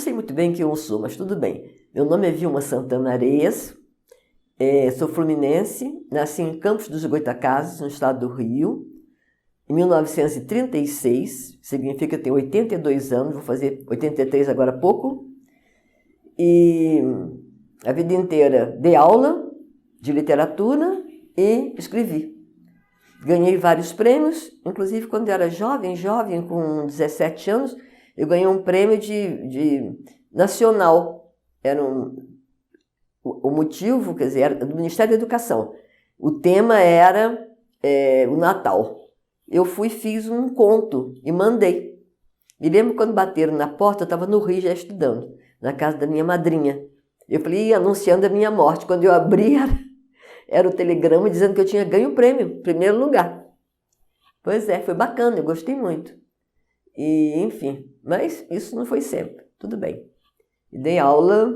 sei muito bem quem eu sou, mas tudo bem. Meu nome é Vilma Santana Areias, sou fluminense, nasci em Campos dos Goytacazes, no estado do Rio, em 1936, significa que eu tenho 82 anos, vou fazer 83 agora há pouco, e a vida inteira dei aula de literatura e escrevi. Ganhei vários prêmios, inclusive quando eu era jovem, com 17 anos, eu ganhei um prêmio de nacional. Era o motivo, quer dizer, era do Ministério da Educação. O tema era o Natal. Eu fiz um conto e mandei. Me lembro quando bateram na porta, eu estava no Rio já estudando, na casa da minha madrinha. Eu falei, anunciando a minha morte. Quando eu abri, era o telegrama dizendo que eu tinha ganho o prêmio, primeiro lugar. Pois é, foi bacana, eu gostei muito. E, enfim, mas isso não foi sempre, tudo bem. E dei aula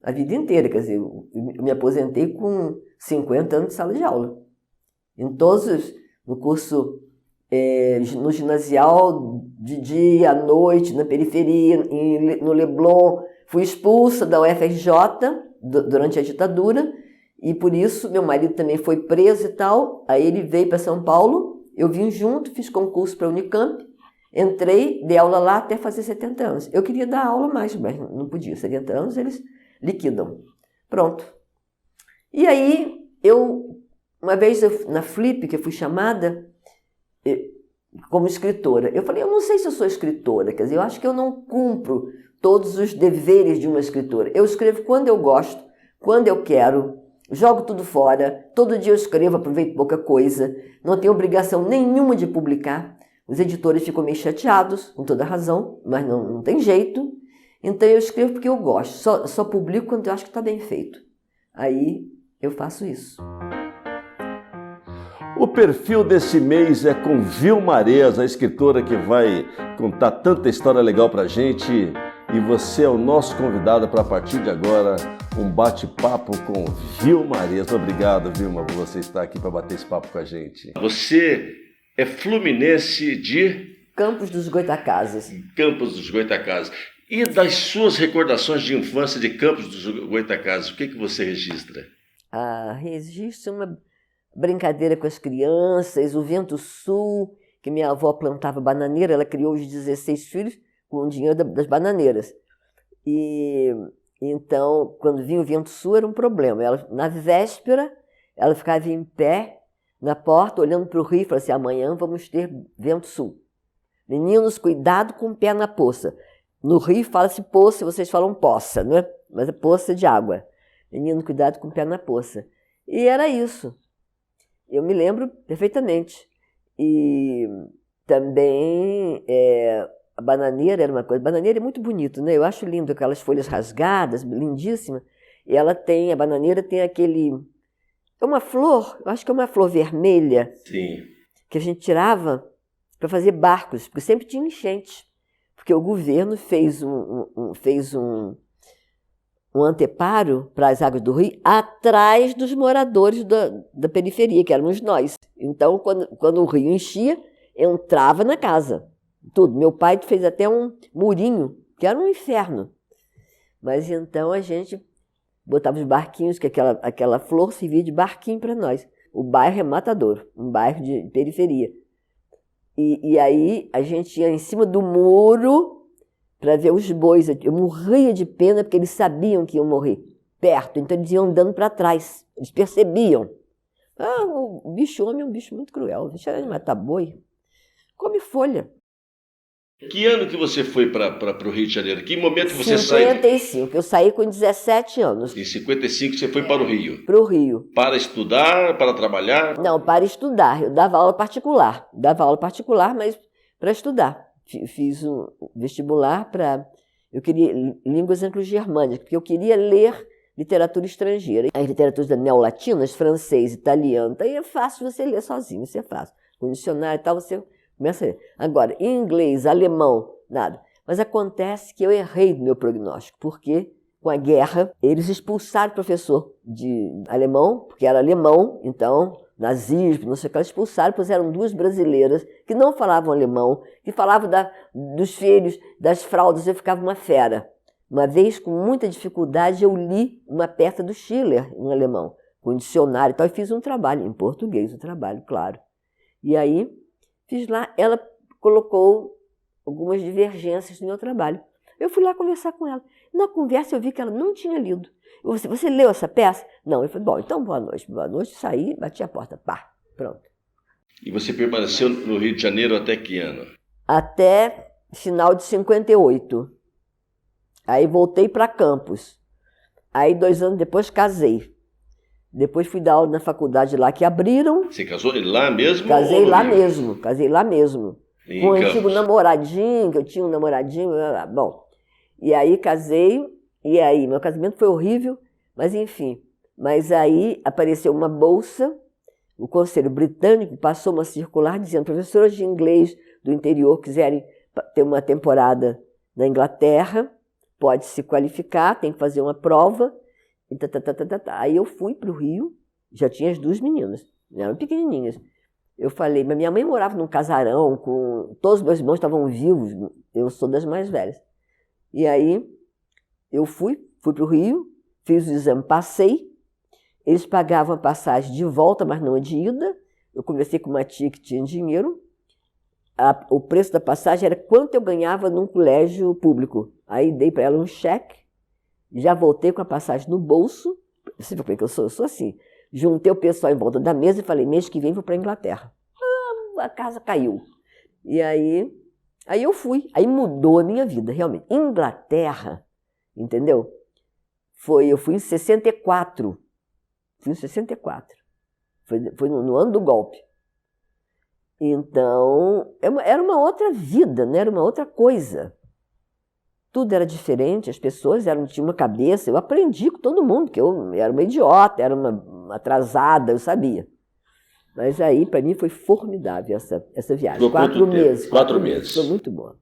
a vida inteira, quer dizer, eu me aposentei com 50 anos de sala de aula. Em todos, no curso, no ginasial, de dia, à noite, na periferia, no Leblon. Fui expulsa da UFRJ durante a ditadura, e por isso meu marido também foi preso e tal. Aí ele veio para São Paulo, eu vim junto, fiz concurso para a Unicamp, entrei, dei aula lá até fazer 70 anos. Eu queria dar aula mais, mas não podia. 70 anos eles liquidam. Pronto. E aí, uma vez na Flip, que eu fui chamada como escritora, eu falei, eu não sei se eu sou escritora, quer dizer, eu acho que eu não cumpro todos os deveres de uma escritora. Eu escrevo quando eu gosto, quando eu quero, jogo tudo fora, todo dia eu escrevo, aproveito pouca coisa, não tenho obrigação nenhuma de publicar. Os editores ficam meio chateados, com toda razão, mas não tem jeito. Então eu escrevo porque eu gosto, só publico quando eu acho que está bem feito. Aí eu faço isso. O perfil desse mês é com Vilma Areias, a escritora que vai contar tanta história legal pra gente. E você é o nosso convidado para, a partir de agora, um bate-papo com Vilma Areias. Obrigado, Vilma, por você estar aqui para bater esse papo com a gente. Você é fluminense de... Campos dos Goytacazes. Campos dos Goytacazes. E das suas recordações de infância de Campos dos Goytacazes, o que você registra? Registro uma brincadeira com as crianças, o vento sul, que minha avó plantava bananeira, ela criou os 16 filhos com o dinheiro das bananeiras. E então, quando vinha o vento sul, era um problema. Na véspera, ela ficava em pé na porta, olhando para o rio, e falava assim, amanhã vamos ter vento sul. Meninos, cuidado com o pé na poça. No Rio fala-se poça, vocês falam poça, não é? Mas é poça de água. Menino, cuidado com o pé na poça. E era isso. Eu me lembro perfeitamente. E também a bananeira era uma coisa. A bananeira é muito bonito, né? Eu acho lindo aquelas folhas rasgadas, lindíssima. E a bananeira tem aquele... É uma flor, eu acho que é uma flor vermelha. Sim. Que a gente tirava para fazer barcos, porque sempre tinha enchente. Porque o governo fez um anteparo para as águas do Rio atrás dos moradores da periferia, que éramos nós. Então, quando o rio enchia, entrava na casa. Tudo. Meu pai fez até um murinho, que era um inferno. Mas então a gente botava os barquinhos, que aquela flor servia de barquinho para nós. O bairro é Matadouro, um bairro de periferia. E aí a gente ia em cima do muro para ver os bois. Eu morria de pena porque eles sabiam que iam morrer perto, então eles iam andando para trás. Eles percebiam. O bicho homem é um bicho muito cruel. O bicho era de matar boi. Come folha. Que ano que você foi para o Rio de Janeiro? Que momento você saiu? 55. Eu saí com 17 anos. Em 55 você foi para o Rio? Para o Rio. Para estudar, para trabalhar? Não, para estudar. Eu dava aula particular. Mas para estudar. Fiz um vestibular para... Eu queria línguas anglo-germânicas, porque eu queria ler literatura estrangeira. As literaturas neolatinas, francês, italiano, aí é fácil você ler sozinho, isso é fácil. Com dicionário e tal, você começa a ler. Agora, em inglês, alemão, nada. Mas acontece que eu errei no meu prognóstico, porque com a guerra, eles expulsaram o professor de alemão, porque era alemão, então, nazismo, não sei o que, eles expulsaram, puseram 2 brasileiras que não falavam alemão, que falavam dos filhos, das fraldas, eu ficava uma fera. Uma vez, com muita dificuldade, eu li uma peça do Schiller em alemão, com dicionário e tal, e fiz um trabalho, em português, um trabalho, claro. E aí, fiz lá, ela colocou algumas divergências no meu trabalho. Eu fui lá conversar com ela. Na conversa eu vi que ela não tinha lido. Você leu essa peça? Não. Eu falei, bom, então boa noite. Boa noite, saí, bati a porta, pá, pronto. E você permaneceu no Rio de Janeiro até que ano? Até final de 58. Aí voltei para Campos. Aí 2 anos depois casei. Depois fui dar aula na faculdade lá que abriram. Você casou lá mesmo? Casei lá mesmo, casei lá mesmo. Com um antigo Campos. namoradinho, que eu tinha um namoradinho. Bom, e aí casei, e aí meu casamento foi horrível, mas enfim. Mas aí apareceu uma bolsa, o Conselho Britânico passou uma circular dizendo: professoras de inglês do interior quiserem ter uma temporada na Inglaterra, pode se qualificar, tem que fazer uma prova. E Aí eu fui para o Rio, já tinha as 2 meninas, eram pequenininhas. Eu falei, mas minha mãe morava num casarão, com todos os meus irmãos estavam vivos, eu sou das mais velhas. E aí eu fui para o Rio, fiz o exame, passei, eles pagavam a passagem de volta, mas não a de ida. Eu conversei com uma tia que tinha dinheiro, o preço da passagem era quanto eu ganhava num colégio público. Aí dei para ela um cheque, já voltei com a passagem no bolso. Você vê como é que eu sou? Eu sou assim. Juntei o pessoal em volta da mesa e falei, mês que vem vou para a Inglaterra. A casa caiu. E aí eu fui. Aí mudou a minha vida, realmente. Inglaterra, entendeu? Eu fui em 64. Fui em 64. Foi no ano do golpe. Então, era uma outra vida, né? Era uma outra coisa. Tudo era diferente, as pessoas tinham uma cabeça. Eu aprendi com todo mundo, que eu era uma idiota, era uma atrasada, eu sabia. Mas aí, para mim, foi formidável essa viagem. 4 meses. 4 meses. Foi muito bom.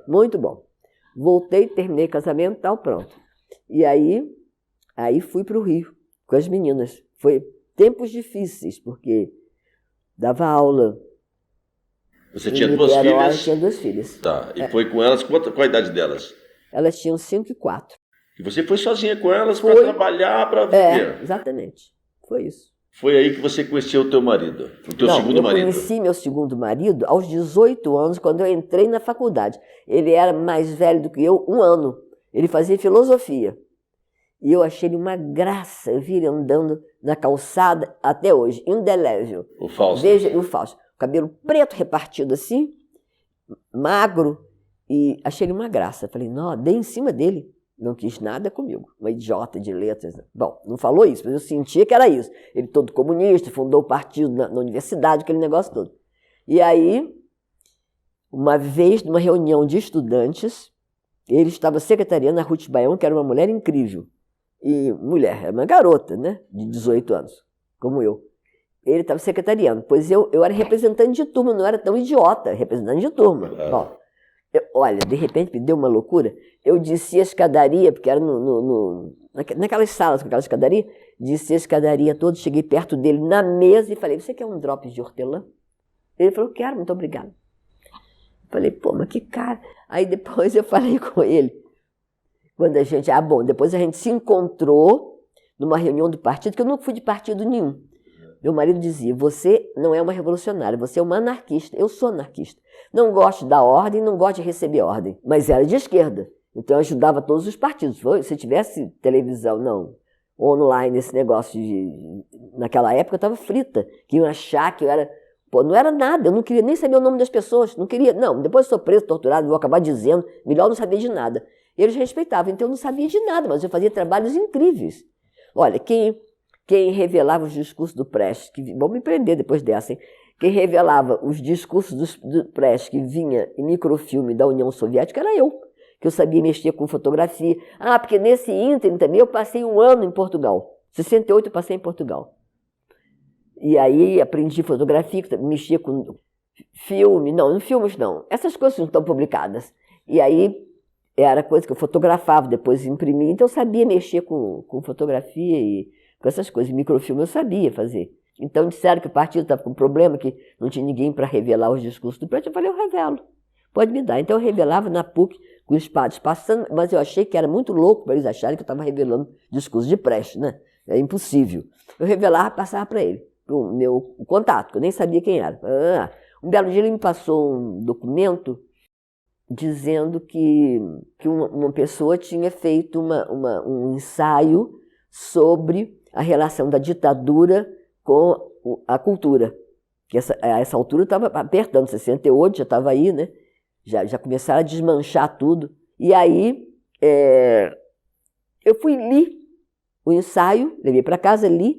Muito bom. Voltei, terminei casamento e tal, pronto. E aí fui para o Rio com as meninas. Foi tempos difíceis, porque dava aula. Você tinha 2 filhas? Eu tinha 2 filhas. Tá, e foi com elas, qual a idade delas? Elas tinham 5 e 4. E você foi sozinha com elas para trabalhar, para viver? Exatamente. Foi isso. Foi aí que você conheceu o teu marido, o teu segundo marido? Eu conheci meu segundo marido aos 18 anos, quando eu entrei na faculdade. Ele era mais velho do que eu, 1 ano. Ele fazia filosofia. E eu achei ele uma graça. Eu vi ele andando na calçada até hoje, indelével. O Fausto. Veja, o Fausto. Cabelo preto repartido assim, magro, e achei ele uma graça. Falei, não, dei em cima dele. Não quis nada comigo, uma idiota de letras. Bom, não falou isso, mas eu sentia que era isso. Ele todo comunista, fundou o partido na universidade, aquele negócio todo. E aí, uma vez, numa reunião de estudantes, ele estava secretariando a Ruth Baião, que era uma mulher incrível. E mulher, era uma garota, né, de 18 anos, como eu. Ele estava secretariando, pois eu era representante de turma, não era tão idiota, representante de turma. Bom, olha, de repente me deu uma loucura. Eu desci a escadaria, porque era naquelas salas com aquela escadaria, desci a escadaria toda, cheguei perto dele na mesa e falei, você quer um drops de hortelã? Ele falou, quero, muito obrigado. Falei, pô, mas que cara. Aí depois eu falei com ele, quando depois a gente se encontrou numa reunião do partido, que eu não fui de partido nenhum. Meu marido dizia, você não é uma revolucionária, você é uma anarquista. Eu sou anarquista. Não gosto da ordem, não gosto de receber ordem. Mas era de esquerda. Então eu ajudava todos os partidos. Se tivesse televisão, não, online, esse negócio naquela época eu estava frita. Que iam achar que eu era... Pô, não era nada, eu não queria nem saber o nome das pessoas. Não queria, não, depois eu sou preso, torturado, vou acabar dizendo. Melhor não saber de nada. Eles respeitavam, então eu não sabia de nada, mas eu fazia trabalhos incríveis. Olha, quem revelava os discursos do Prestes, que vão me prender depois dessa, hein? Quem revelava os discursos do Prestes que vinha em microfilme da União Soviética era eu, que eu sabia mexer com fotografia. Porque nesse ínterim também eu passei 1 ano em Portugal. 68 eu passei em Portugal. E aí aprendi fotografia, mexia com filme, não filmes não. Essas coisas não estão publicadas. E aí era coisa que eu fotografava, depois imprimia, então eu sabia mexer com fotografia e com essas coisas. Microfilme eu sabia fazer. Então disseram que o partido estava com problema, que não tinha ninguém para revelar os discursos do Prestes. Eu falei, eu revelo, pode me dar. Então eu revelava na PUC com os padres passando, mas eu achei que era muito louco para eles acharem que eu estava revelando discurso de Prestes, né? É impossível. Eu revelava, passava para ele, para o meu contato, que eu nem sabia quem era. Um belo dia ele me passou um documento dizendo que uma pessoa tinha feito um ensaio sobre a relação da ditadura com a cultura. Que a essa altura estava apertando, 68, já estava aí, né? Já começaram a desmanchar tudo. E aí eu li o ensaio, levei para casa, li,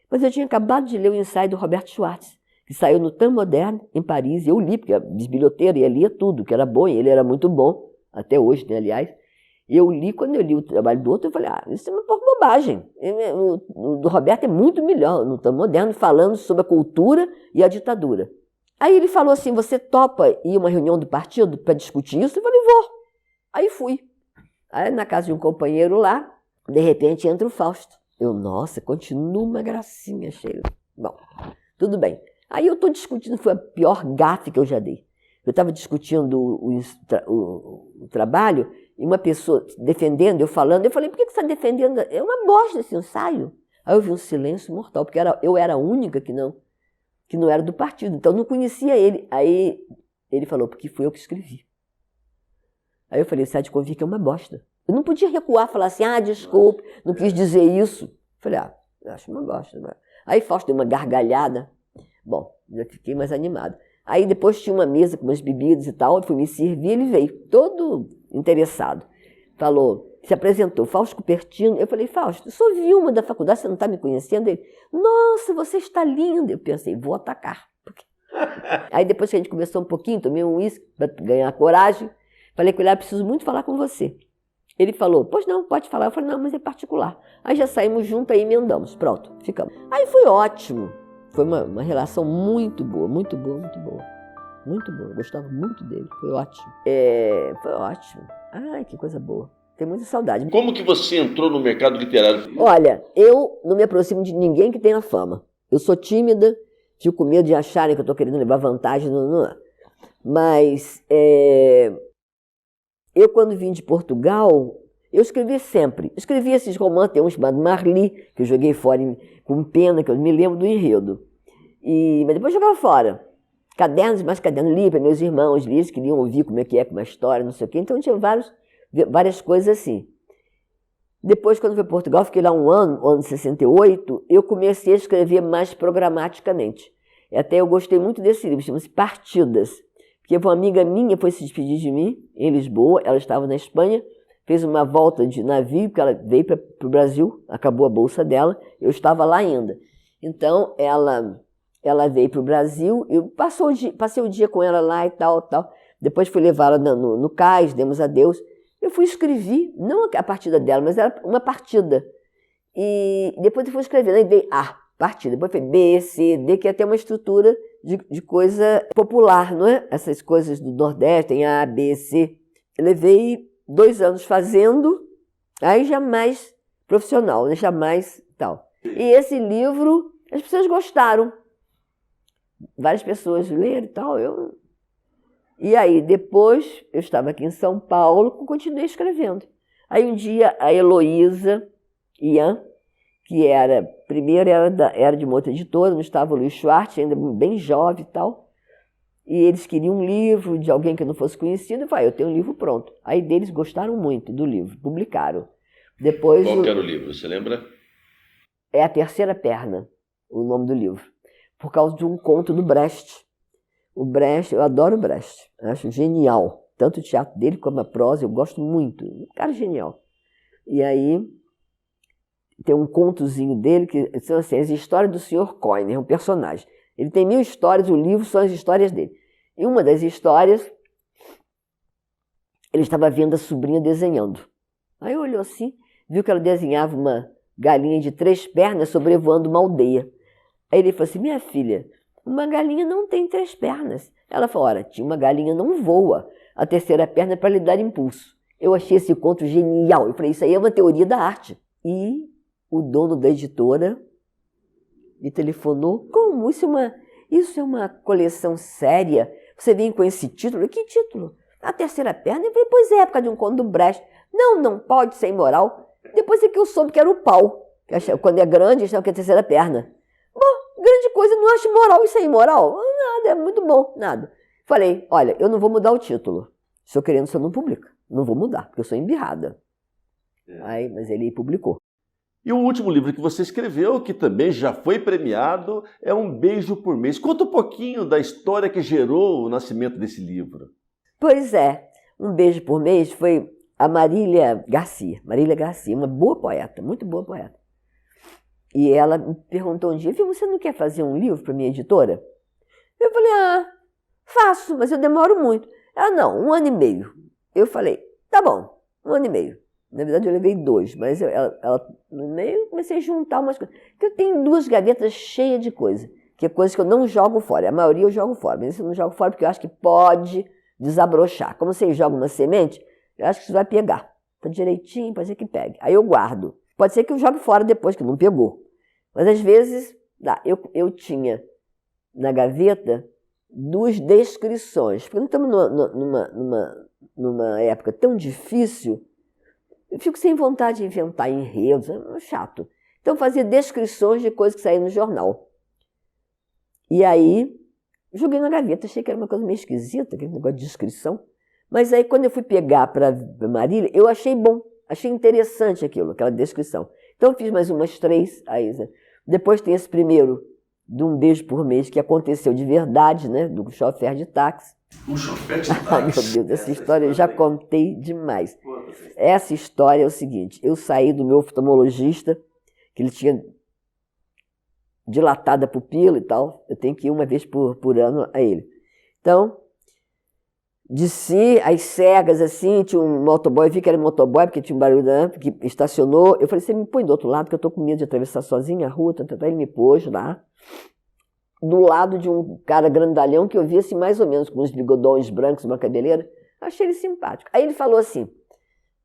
mas eu tinha acabado de ler o ensaio do Roberto Schwartz, que saiu no Temps Moderne, em Paris, e eu li, porque a bisbilhoteira, e eu lia tudo, que era bom, e ele era muito bom, até hoje, né, aliás. E eu li, quando eu li o trabalho do outro, eu falei, isso é uma bobagem. O do Roberto é muito melhor, no Temps Moderne, falando sobre a cultura e a ditadura. Aí ele falou assim, você topa ir a uma reunião do partido para discutir isso? Eu falei, vou. Aí fui. Aí na casa de um companheiro lá, de repente entra o Fausto. Eu, nossa, continua uma gracinha, Sheila. Bom, tudo bem. Aí eu estou discutindo, foi a pior gafe que eu já dei. Eu estava discutindo o trabalho, e uma pessoa defendendo, eu falando, eu falei, por que você está defendendo? É uma bosta esse ensaio. Aí eu vi um silêncio mortal, porque eu era a única que não era do partido, então eu não conhecia ele. Aí ele falou, porque fui eu que escrevi. Aí eu falei, você há de convir que é uma bosta. Eu não podia recuar, falar assim, desculpe, não quis dizer isso. Eu falei, eu acho uma bosta. Né? Aí Fausto deu uma gargalhada. Bom, já fiquei mais animado. Aí depois tinha uma mesa com umas bebidas e tal, eu fui me servir, ele veio, todo interessado. Falou, se apresentou, Fausto Cupertino. Eu falei, Fausto, eu sou Vilma da faculdade, você não está me conhecendo? Ele, nossa, você está linda. Eu pensei, vou atacar. Aí depois que a gente conversou um pouquinho, tomei um uísque para ganhar coragem, falei com ele, preciso muito falar com você. Ele falou, pois não, pode falar. Eu falei, não, mas é particular. Aí já saímos juntos, aí emendamos, pronto, ficamos. Aí foi ótimo. Foi uma relação muito boa, muito boa, muito boa. Muito boa, eu gostava muito dele, foi ótimo. Foi ótimo. Ai, que coisa boa. Tenho muita saudade. Como que você entrou no mercado literário? Olha, eu não me aproximo de ninguém que tenha fama. Eu sou tímida, fico com medo de acharem que eu estou querendo levar vantagem. Não. Mas eu, quando vim de Portugal, eu escrevi sempre. Escrevi esses romances, tem um chamado Marli, que eu joguei fora com pena, que eu me lembro do enredo. Mas depois jogava fora. Cadernos, mais cadernos, li para meus irmãos, li, eles queriam ouvir como é que é, com uma história, não sei o quê. Então tinha várias coisas assim. Depois, quando fui para Portugal, fiquei lá um ano de 68, eu comecei a escrever mais programaticamente. Até eu gostei muito desse livro, chama-se Partidas. Porque uma amiga minha foi se despedir de mim, em Lisboa, ela estava na Espanha, fez uma volta de navio, porque ela veio para o Brasil, acabou a bolsa dela, eu estava lá ainda. Então, ela veio para o Brasil, eu passei o dia com ela lá e tal. Depois fui levá-la no cais, demos adeus. Eu escrevi, não a partida dela, mas era uma partida. E depois eu fui escrevendo, aí veio partida, depois foi B, C, D, que é até uma estrutura de coisa popular, não é? Essas coisas do Nordeste, tem A, B, C. Eu levei 2 anos fazendo, aí jamais profissional, né? Jamais tal. E esse livro, as pessoas gostaram. Várias pessoas leram e tal. E aí, depois, eu estava aqui em São Paulo, continuei escrevendo. Aí um dia, a Heloísa Ian, que primeiro era de uma outra editora, não estava o Luiz Schwartz, ainda bem jovem e tal. E eles queriam um livro de alguém que não fosse conhecido. Eu falei, eu tenho um livro pronto. Aí deles gostaram muito do livro, publicaram. Depois, qual que era o livro, você lembra? É A Terceira Perna, o nome do livro. Por causa de um conto do Brecht. O Brecht, eu adoro o Brecht, acho genial. Tanto o teatro dele como a prosa, eu gosto muito. Um cara genial. E aí, tem um contozinho dele que são assim, as histórias do Sr. Koiner, um personagem. Ele tem 1000 histórias, o livro são as histórias dele. E uma das histórias, ele estava vendo a sobrinha desenhando. Aí olhou assim, viu que ela desenhava uma galinha de 3 pernas sobrevoando uma aldeia. Aí ele falou assim, minha filha, uma galinha não tem 3 pernas. Ela falou, ora, tinha uma galinha não voa. A terceira perna é para lhe dar impulso. Eu achei esse conto genial. Eu falei, isso aí é uma teoria da arte. E o dono da editora me telefonou. Como? Isso é uma coleção séria? Você vem com esse título? Que título? A terceira perna? Eu falei, pois é, por causa de um conto do Brecht. Não, não pode ser imoral. Depois é que eu soube que era o pau. Quando é grande, achava que é a terceira perna. Bom, grande coisa, não acho imoral isso é imoral? Nada, é muito bom, nada. Falei, olha, eu não vou mudar o título. Se eu querendo, você não publica. Não vou mudar, porque eu sou embirrada. Aí, mas ele publicou. E o último livro que você escreveu, que também já foi premiado, é Um Beijo por Mês. Conta um pouquinho da história que gerou o nascimento desse livro. Pois é, Um Beijo por Mês foi a Marília Garcia, uma boa poeta, muito boa poeta. E ela me perguntou um dia, você não quer fazer um livro para minha editora? Eu falei, faço, mas eu demoro muito. Ela, não, 1 ano e meio. Eu falei, tá bom, 1 ano e meio. Na verdade, eu levei 2, mas no meio comecei a juntar umas coisas. Porque eu tenho 2 gavetas cheias de coisa, que é coisa que eu não jogo fora. A maioria eu jogo fora, mas isso eu não jogo fora porque eu acho que pode desabrochar. Como você joga uma semente, eu acho que você vai pegar. Tá direitinho, pode ser que pegue. Aí eu guardo. Pode ser que eu jogue fora depois, que não pegou. Mas às vezes, dá. Eu tinha na gaveta 2 descrições. Porque não estamos numa época tão difícil. Eu fico sem vontade de inventar enredos, é chato. Então, eu fazia descrições de coisas que saíam no jornal. E aí, joguei na gaveta, achei que era uma coisa meio esquisita, aquele negócio de descrição. Mas aí, quando eu fui pegar para Marília, eu achei bom, achei interessante aquela descrição. Então, eu fiz mais umas 3. Aí, depois tem esse primeiro, de Um Beijo por Mês, que aconteceu de verdade, né? Do chofer de táxi. Um chofer de táxi? Ai, meu Deus, essa história eu já contei demais. Essa história é o seguinte, eu saí do meu oftalmologista, que ele tinha dilatado a pupila e tal, eu tenho que ir 1 vez por ano a ele. Então, desci as cegas assim, tinha um motoboy, eu vi que era um motoboy, porque tinha um barulho, né, que estacionou. Eu falei, você me põe do outro lado, porque eu estou com medo de atravessar sozinha a rua. Ele me pôs lá, do lado de um cara grandalhão, que eu vi assim, mais ou menos, com uns bigodões brancos, uma cabeleira. Achei ele simpático. Aí ele falou assim,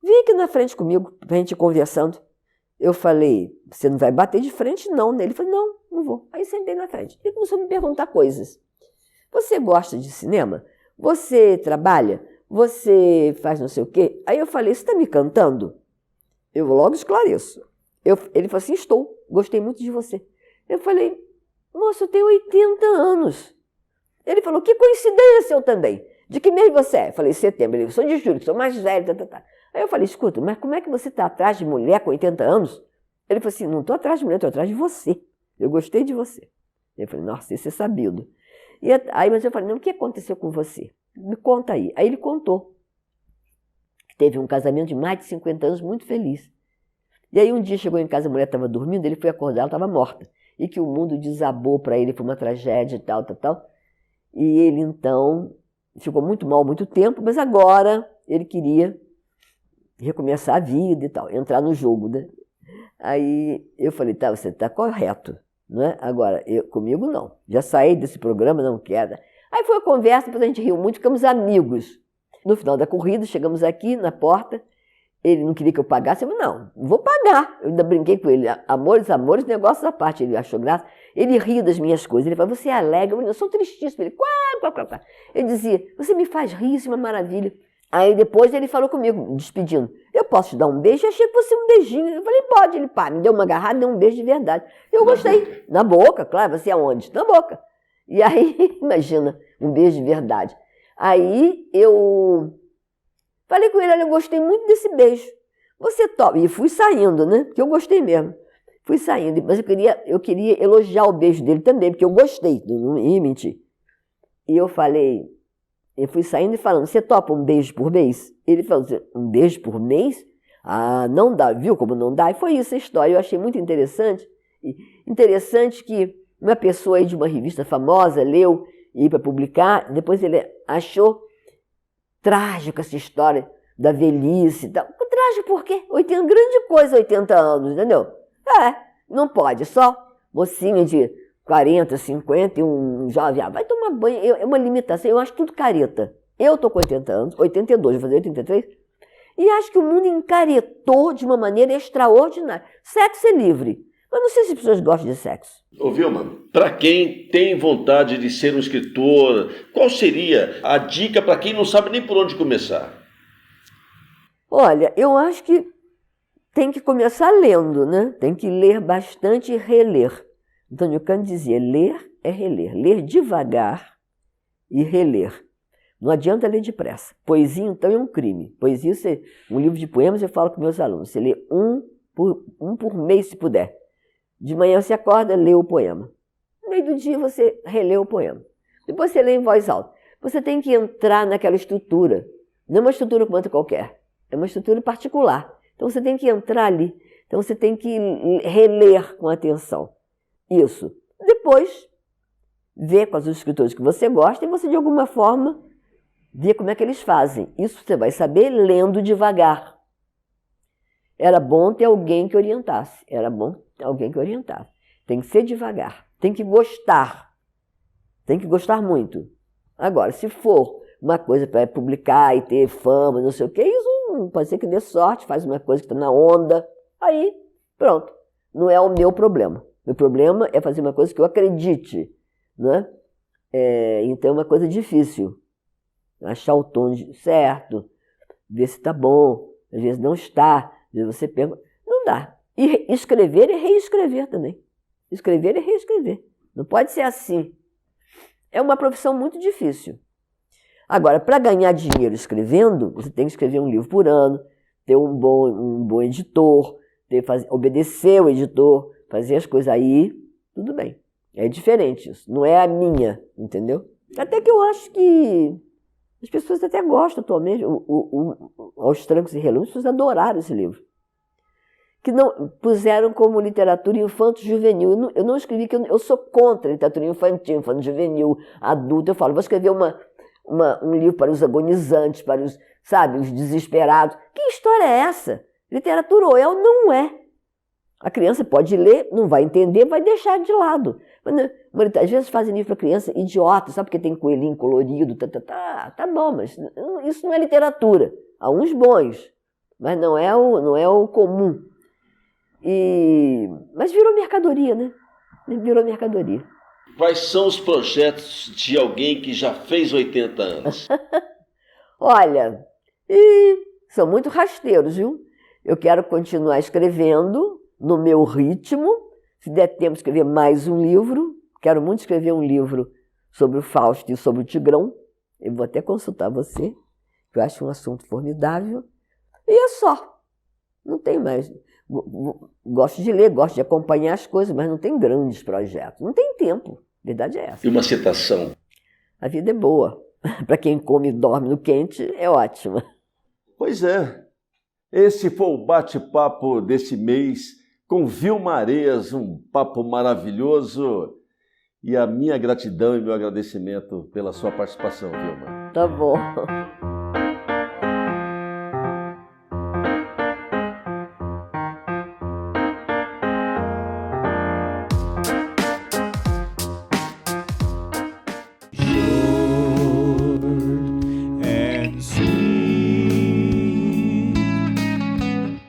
vem aqui na frente comigo, pra gente ir conversando. Eu falei, você não vai bater de frente não, né? Ele falou, não vou. Aí sentei na frente. Ele começou a me perguntar coisas. Você gosta de cinema? Você trabalha? Você faz não sei o quê? Aí eu falei, você está me cantando? Eu logo esclareço. Ele falou assim, estou, gostei muito de você. Eu falei, moço, eu tenho 80 anos. Ele falou, que coincidência, eu também. De que mês você é? Eu falei, setembro. Ele, sou de julho, sou mais velho. Aí eu falei, escuta, mas como é que você está atrás de mulher com 80 anos? Ele falou assim, não estou atrás de mulher, estou atrás de você. Eu gostei de você. Eu falei, nossa, isso é sabido. Mas eu falei, não, o que aconteceu com você? Me conta aí. Aí ele contou. Teve um casamento de mais de 50 anos muito feliz. E aí um dia chegou em casa, a mulher estava dormindo, ele foi acordar, ela estava morta. E que o mundo desabou para ele, foi uma tragédia e tal. E ele então ficou muito mal muito tempo, mas agora ele queria recomeçar a vida e tal, entrar no jogo, né? Aí eu falei, tá, você está correto, não é? Agora, comigo não, já saí desse programa, não quero. Aí foi a conversa, depois a gente riu muito, ficamos amigos. No final da corrida, chegamos aqui na porta, ele não queria que eu pagasse, eu falei, não vou pagar. Eu ainda brinquei com ele, amores, negócios à parte, ele achou graça. Ele ria das minhas coisas, ele falou, você é alegre, eu sou tristíssimo. Ele, quá. Ele dizia, você me faz rir, isso é uma maravilha. Aí depois ele falou comigo, despedindo, eu posso te dar um beijo? Eu achei que fosse um beijinho. Eu falei, pode. Ele, me deu uma agarrada, deu um beijo de verdade. Eu gostei. Na boca, claro, você aonde? Na boca. E aí, imagina, um beijo de verdade. Aí eu falei com ele, olha, eu gostei muito desse beijo. Você topa? E fui saindo, né? Porque eu gostei mesmo. Fui saindo, mas eu queria elogiar o beijo dele também, porque eu gostei, não ia mentir. E eu falei, eu fui saindo e falando, você topa um beijo por mês? Ele falou, um beijo por mês? Ah, não dá, viu como não dá? E foi isso a história, eu achei muito interessante. Interessante que uma pessoa aí de uma revista famosa leu e ia para publicar, depois ele achou trágico essa história da velhice e tal. Trágico por quê? Grande coisa, 80 anos, entendeu? Não pode, só mocinha de 40, 50 e um jovem, vai tomar banho, é uma limitação, eu acho tudo careta. Eu tô com 80 anos, 82, vou fazer 83, e acho que o mundo encaretou de uma maneira extraordinária. Sexo é livre, Mas não sei se as pessoas gostam de sexo. Ô Vilma, para quem tem vontade de ser um escritor, qual seria a dica para quem não sabe nem por onde começar? Olha, eu acho que tem que começar lendo, né? Tem que ler bastante e reler. Antônio Cândido dizia, ler é reler. Ler devagar e reler. Não adianta ler depressa. Poesia, então, é um crime. Poesia, um livro de poemas, eu falo com meus alunos, você lê um por mês, se puder. De manhã você acorda, lê o poema. No meio do dia você relê o poema. Depois você lê em voz alta. Você tem que entrar naquela estrutura. Não é uma estrutura como outra qualquer. É uma estrutura particular. Então você tem que entrar ali. Então você tem que reler com atenção. Isso. Depois, ver com os escritores que você gosta e você, de alguma forma, ver como é que eles fazem. Isso você vai saber lendo devagar. Era bom ter alguém que orientasse. Era bom ter alguém que orientasse. Tem que ser devagar. Tem que gostar. Tem que gostar muito. Agora, se for uma coisa para publicar e ter fama, não sei o quê, isso pode ser que dê sorte, faz uma coisa que está na onda. Aí, pronto. Não é o meu problema. Meu problema é fazer uma coisa que eu acredite. Né? Então é uma coisa difícil. Achar o tom certo, ver se está bom. Às vezes não está. Às vezes você pergunta. Não dá. E escrever e reescrever também. Escrever e reescrever. Não pode ser assim. É uma profissão muito difícil. Agora, para ganhar dinheiro escrevendo, você tem que escrever um livro por ano, ter um bom editor, obedecer o editor, fazer as coisas aí, tudo bem. É diferente isso. Não é a minha, entendeu? Até que eu acho que as pessoas até gostam atualmente. Aos Trancos e Relâmpagos, as pessoas adoraram esse livro. Que não puseram como literatura infanto-juvenil. Eu não escrevi, que eu sou contra a literatura infantil, infanto-juvenil, adulto. Eu falo, vou escrever um livro para os agonizantes, para os, sabe, os desesperados. Que história é essa? Literatura ou é ou não é. A criança pode ler, não vai entender, vai deixar de lado. Mas, às vezes fazem livro para criança idiota, só porque tem coelhinho colorido, tá bom, mas isso não é literatura. Há uns bons, mas não é o comum. Mas virou mercadoria, né? Virou mercadoria. Quais são os projetos de alguém que já fez 80 anos? Olha, são muito rasteiros, viu? Eu quero continuar escrevendo no meu ritmo. Se der tempo de escrever mais um livro, quero muito escrever um livro sobre o Fausto e sobre o Tigrão. Eu vou até consultar você, que eu acho um assunto formidável. E é só. Não tem mais. Gosto de ler, gosto de acompanhar as coisas, mas não tem grandes projetos. Não tem tempo. A verdade é essa. E uma citação? A vida é boa. Para quem come e dorme no quente, é ótima. Pois é. Esse foi o bate-papo desse mês com Vilma Areias, um papo maravilhoso. E a minha gratidão e meu agradecimento pela sua participação, Vilma. Tá bom.